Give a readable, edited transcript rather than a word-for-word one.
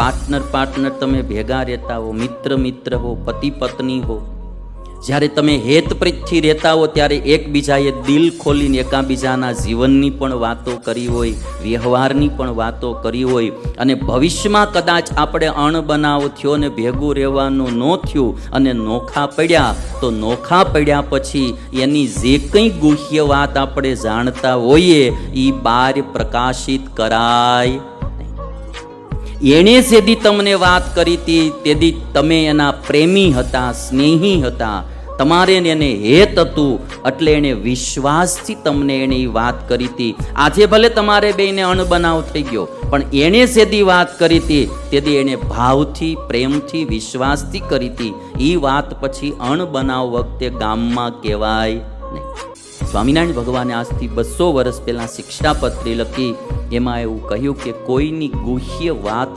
Partner તમે ભેગા રહેતા હો, મિત્ર હો, પતિ પત્ની હો, જ્યારે તમે હેતપ્રીતથી રહેતા હો ત્યારે એકબીજાએ દિલ ખોલીને એકાબીજાના જીવનની પણ વાતો કરી હોય, વ્યવહારની પણ વાતો કરી હોય, અને ભવિષ્યમાં કદાચ આપણે અણબનાવ થયો ને ભેગું રહેવાનું ન થયું અને નોખા પડ્યા, તો નોખા પડ્યા પછી એની જે કંઈ ગુહ્ય વાત આપણે જાણતા હોઈએ એ બહાર પ્રકાશિત કરાય. એણે જેદી તમને વાત કરી હતી તેદી તમે એના પ્રેમી હતા, સ્નેહી હતા, તમારે એને હેત હતું, એટલે એને વિશ્વાસથી તમને એને વાત કરી હતી. આજે ભલે તમારે બેયને અણબનાવ થઈ ગયો, પણ એણે જેદી વાત કરી હતી તેદી એને ભાવથી, પ્રેમથી, વિશ્વાસથી કરી હતી. એ વાત પછી અણબનાવ વખતે ગામમાં કહેવાય નહીં. સ્વામિનારાયણ ભગવાને આજથી 200 વર્ષ પહેલાં શિક્ષાપત્રી લખી, એમાં એવું કહ્યું કે કોઈની ગુહ્ય વાત